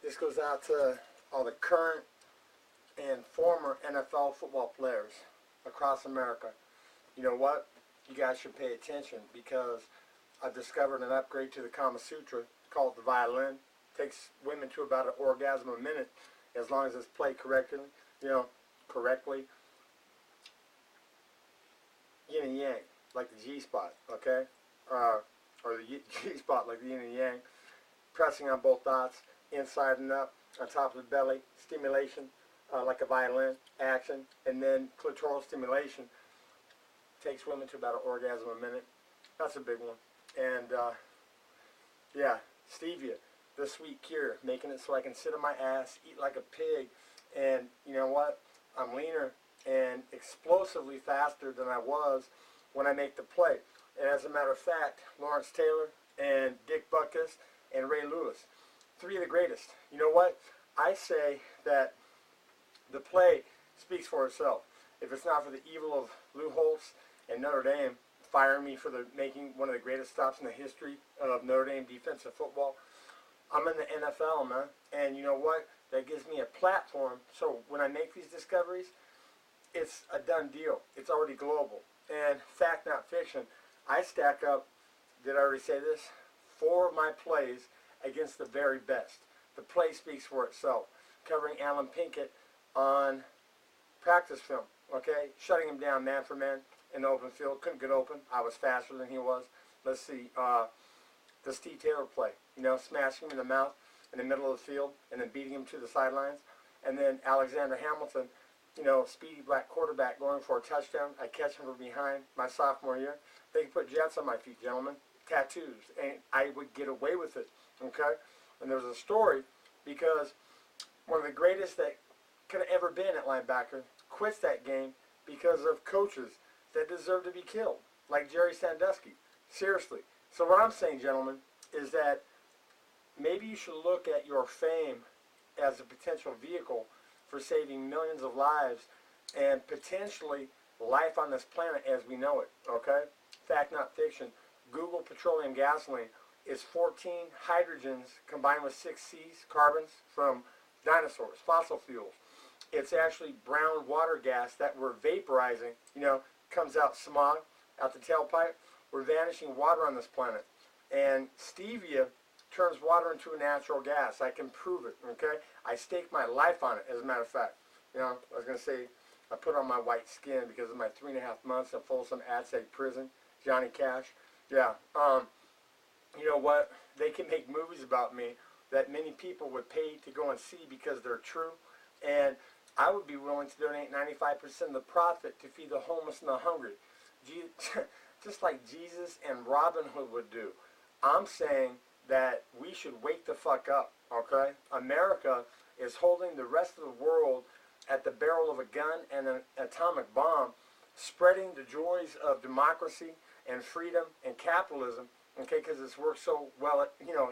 This goes out to all the current and former NFL football players across America. You know what? You guys should pay attention because I've discovered an upgrade to the Kama Sutra called the violin. It takes women to about an orgasm a minute as long as it's played correctly. Correctly. Yin and yang, like the G-spot, okay? Or the G-spot, like the yin and yang. Pressing on both dots, inside and up, on top of the belly, stimulation, like a violin, action, and then clitoral stimulation. Takes women to about an orgasm a minute. That's a big one. And, yeah, stevia, the sweet cure, making it so I can sit on my ass, eat like a pig, and you know what? I'm leaner and explosively faster than I was when I make the play. And as a matter of fact, Lawrence Taylor and Dick Butkus and Ray Lewis, three of the greatest. You know what? I say that the play speaks for itself. If it's not for the evil of Lou Holtz and Notre Dame firing me for making one of the greatest stops in the history of Notre Dame defensive football, I'm in the NFL, man. And you know what? That gives me a platform. So when I make these discoveries, it's a done deal. It's already global. And fact, not fiction, I stack up, did I already say this? 4 of my plays against the very best. The play speaks for itself. Covering Alan Pinkett on practice film, okay? Shutting him down man for man in the open field. Couldn't get open. I was faster than he was. Let's see, the Steve Taylor play. Smashing him in the mouth in the middle of the field and then beating him to the sidelines. And then Alexander Hamilton, speedy black quarterback going for a touchdown. I catch him from behind my sophomore year. They could put jets on my feet, gentlemen. Tattoos. And I would get away with it, okay? And there's a story because one of the greatest that could have ever been at linebacker quits that game because of coaches that deserve to be killed, like Jerry Sandusky. Seriously. So what I'm saying, gentlemen, is that maybe you should look at your fame as a potential vehicle for saving millions of lives and potentially life on this planet as we know it, okay? Fact, not fiction. Google petroleum gasoline is 14 hydrogens combined with 6 C's, carbons from dinosaurs, fossil fuels. It's actually brown water gas that we're vaporizing, comes out smog out the tailpipe. We're vanishing water on this planet. And stevia turns water into a natural gas. I can prove it, okay? I stake my life on it, as a matter of fact. I was going to say, I put on my white skin because of my 3.5 months in Folsom Ad-Seg prison, Johnny Cash. Yeah, you know what? They can make movies about me that many people would pay to go and see because they're true. And I would be willing to donate 95% of the profit to feed the homeless and the hungry. Just like Jesus and Robin Hood would do. I'm saying that we should wake the fuck up, okay? America is holding the rest of the world at the barrel of a gun and an atomic bomb, spreading the joys of democracy and freedom and capitalism, okay, because it's worked so well,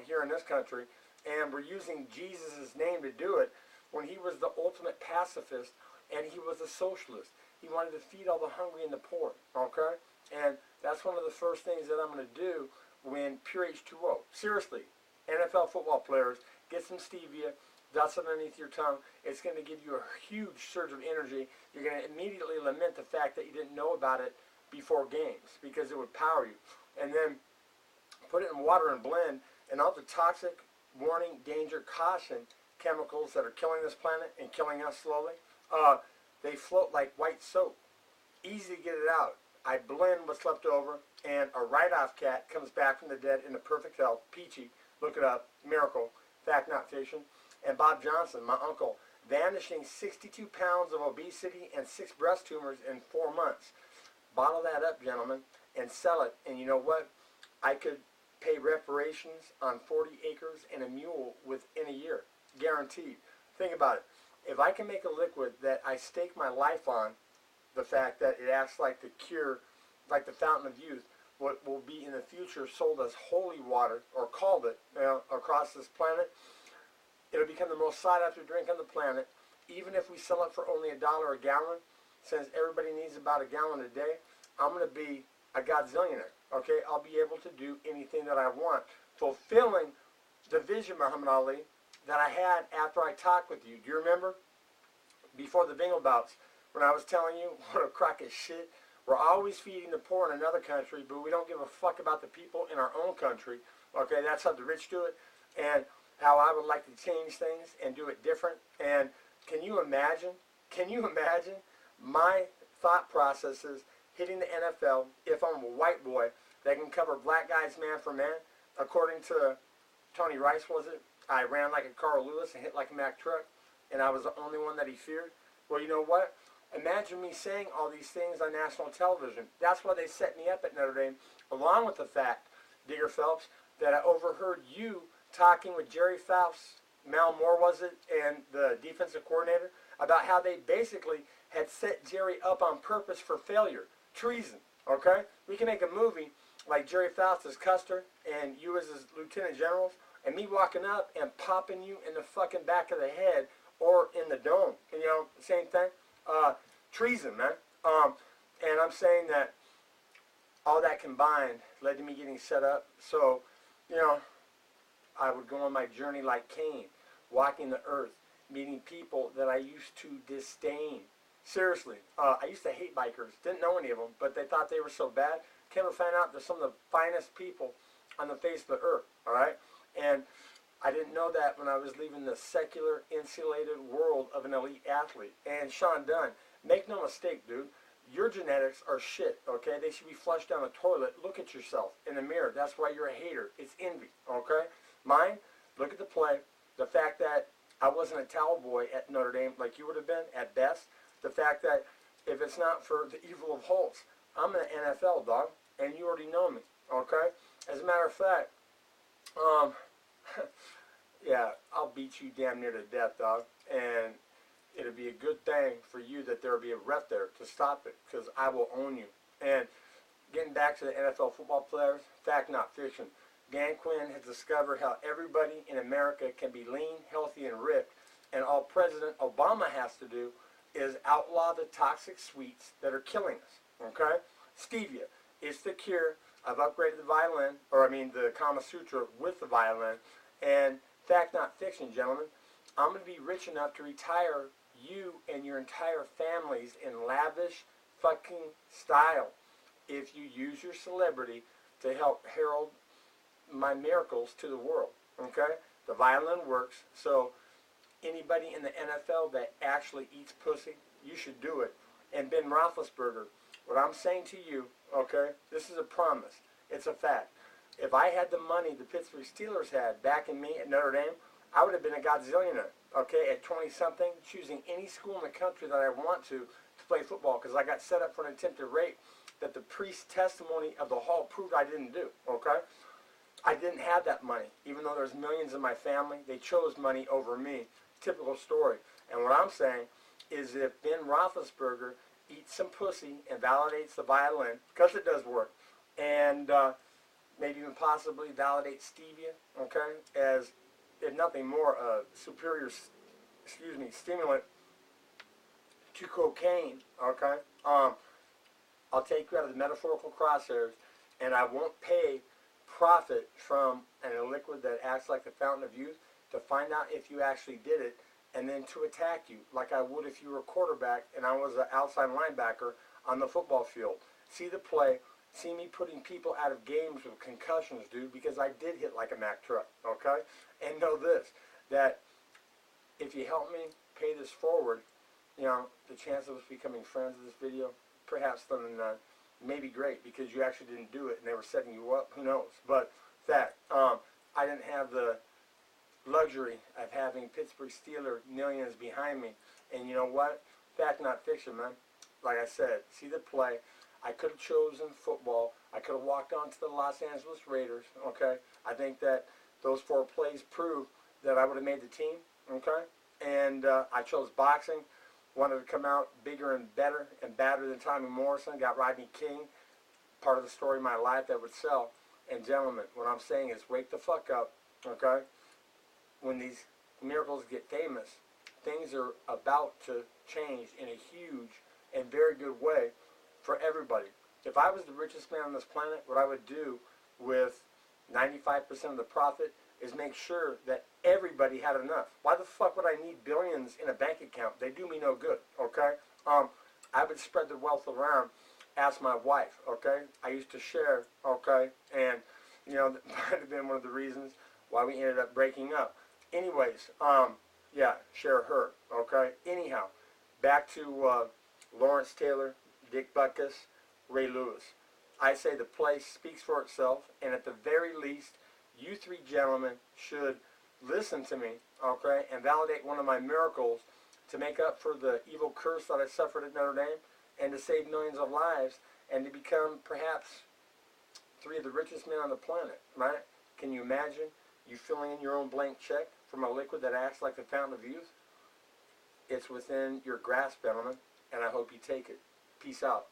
here in this country, and we're using Jesus' name to do it when he was the ultimate pacifist and he was a socialist. He wanted to feed all the hungry and the poor, okay? And that's one of the first things that I'm going to do when Pure H2O. Seriously, NFL football players, get some stevia, dust it underneath your tongue. It's going to give you a huge surge of energy. You're going to immediately lament the fact that you didn't know about it before games because it would power you. And then put it in water and blend, and all the toxic, warning, danger, caution chemicals that are killing this planet and killing us slowly, they float like white soap. Easy to get it out. I blend what's left over, and a write-off cat comes back from the dead in the perfect health. Peachy, look it up, miracle, fact not fiction. And Bob Johnson, my uncle, vanishing 62 pounds of obesity and 6 breast tumors in 4 months. Bottle that up, gentlemen, and sell it. And you know what? I could pay reparations on 40 acres and a mule within a year, guaranteed. Think about it. If I can make a liquid that I stake my life on, the fact that it acts like the cure, like the fountain of youth, what will be in the future sold as holy water, or called it, across this planet, it'll become the most sought after drink on the planet. Even if we sell it for only $1 a gallon, since everybody needs about a gallon a day, I'm going to be a godzillionaire, okay? I'll be able to do anything that I want, fulfilling the vision, Muhammad Ali, that I had after I talked with you. Do you remember? Before the bingo bouts, when I was telling you what a crock of shit. We're always feeding the poor in another country, but we don't give a fuck about the people in our own country. Okay, that's how the rich do it. And how I would like to change things and do it different. And can you imagine my thought processes hitting the NFL if I'm a white boy that can cover black guys man for man? According to Tony Rice, was it? I ran like a Carl Lewis and hit like a Mack truck, and I was the only one that he feared. Well, you know what? Imagine me saying all these things on national television. That's why they set me up at Notre Dame, along with the fact, Digger Phelps, that I overheard you talking with Jerry Phelps, Mal Moore was it, and the defensive coordinator, about how they basically had set Jerry up on purpose for failure. Treason, okay? We can make a movie like Jerry Phelps as Custer and you as his lieutenant generals, and me walking up and popping you in the fucking back of the head or in the dome. You know, same thing. Treason, man. And I'm saying that all that combined led to me getting set up. So, you know, I would go on my journey like Cain, walking the earth, meeting people that I used to disdain. Seriously, I used to hate bikers. Didn't know any of them, but they thought they were so bad. Came to find out they're some of the finest people on the face of the earth, all right? And I didn't know that when I was leaving the secular, insulated world of an elite athlete. And Sean Dunn, make no mistake, dude, your genetics are shit, okay? They should be flushed down the toilet. Look at yourself in the mirror. That's why you're a hater. It's envy, okay? Mine, look at the play. The fact that I wasn't a towel boy at Notre Dame like you would have been at best. The fact that if it's not for the evil of Holtz, I'm in the NFL, dog, and you already know me, okay? As a matter of fact, yeah, I'll beat you damn near to death, dog, and it'll be a good thing for you that there will be a ref there to stop it, because I will own you. And getting back to the NFL football players, fact not fiction, Dan Quinn has discovered how everybody in America can be lean, healthy, and ripped, and all President Obama has to do is outlaw the toxic sweets that are killing us, okay? Stevia, it's the cure. I've upgraded the violin, or I mean the Kama Sutra with the violin, and fact not fiction, gentlemen, I'm going to be rich enough to retire you and your entire families in lavish fucking style if you use your celebrity to help herald my miracles to the world, okay? The violin works, so anybody in the NFL that actually eats pussy, you should do it. And Ben Roethlisberger, what I'm saying to you, okay, this is a promise. It's a fact. If I had the money the Pittsburgh Steelers had backing me at Notre Dame, I would have been a godzillionaire, okay, at 20-something, choosing any school in the country that I want to play football, because I got set up for an attempted rape that the priest's testimony of the hall proved I didn't do, okay? I didn't have that money. Even though there's millions in my family, they chose money over me. Typical story. And what I'm saying is if Ben Roethlisberger eats some pussy and validates the violin, because it does work, and maybe even possibly validate stevia, okay, as, if nothing more, a superior, stimulant to cocaine, okay, I'll take you out of the metaphorical crosshairs, and I won't pay profit from a liquid that acts like the fountain of youth to find out if you actually did it, and then to attack you like I would if you were a quarterback and I was an outside linebacker on the football field. See the play, see me putting people out of games with concussions, dude, because I did hit like a Mack truck, okay? And know this, that if you help me pay this forward, you know, the chance of us becoming friends of this video, perhaps then maybe great, because you actually didn't do it and they were setting you up, who knows. But that, I didn't have the luxury of having Pittsburgh Steelers millions behind me. And you know what? Fact not fiction, man. Like I said, see the play. I could have chosen football. I could have walked on to the Los Angeles Raiders, okay? I think that those 4 plays prove that I would have made the team, okay? And I chose boxing. Wanted to come out bigger and better and badder than Tommy Morrison. Got Rodney King, part of the story of my life that would sell. And gentlemen, what I'm saying is wake the fuck up, okay? When these miracles get famous, things are about to change in a huge and very good way for everybody. If I was the richest man on this planet, what I would do with 95% of the profit, is make sure that everybody had enough. Why the fuck would I need billions in a bank account? They do me no good, okay? I would spread the wealth around. Ask my wife, okay? I used to share, okay? And, you know, that might have been one of the reasons why we ended up breaking up. Anyways, yeah, share her, okay? Anyhow, back to Lawrence Taylor, Dick Butkus, Ray Lewis. I say the play speaks for itself, and at the very least, you three gentlemen should listen to me, okay, and validate one of my miracles to make up for the evil curse that I suffered at Notre Dame, and to save millions of lives, and to become perhaps three of the richest men on the planet, right? Can you imagine you filling in your own blank check from a liquid that acts like the fountain of youth? It's within your grasp, gentlemen, and I hope you take it. Peace out.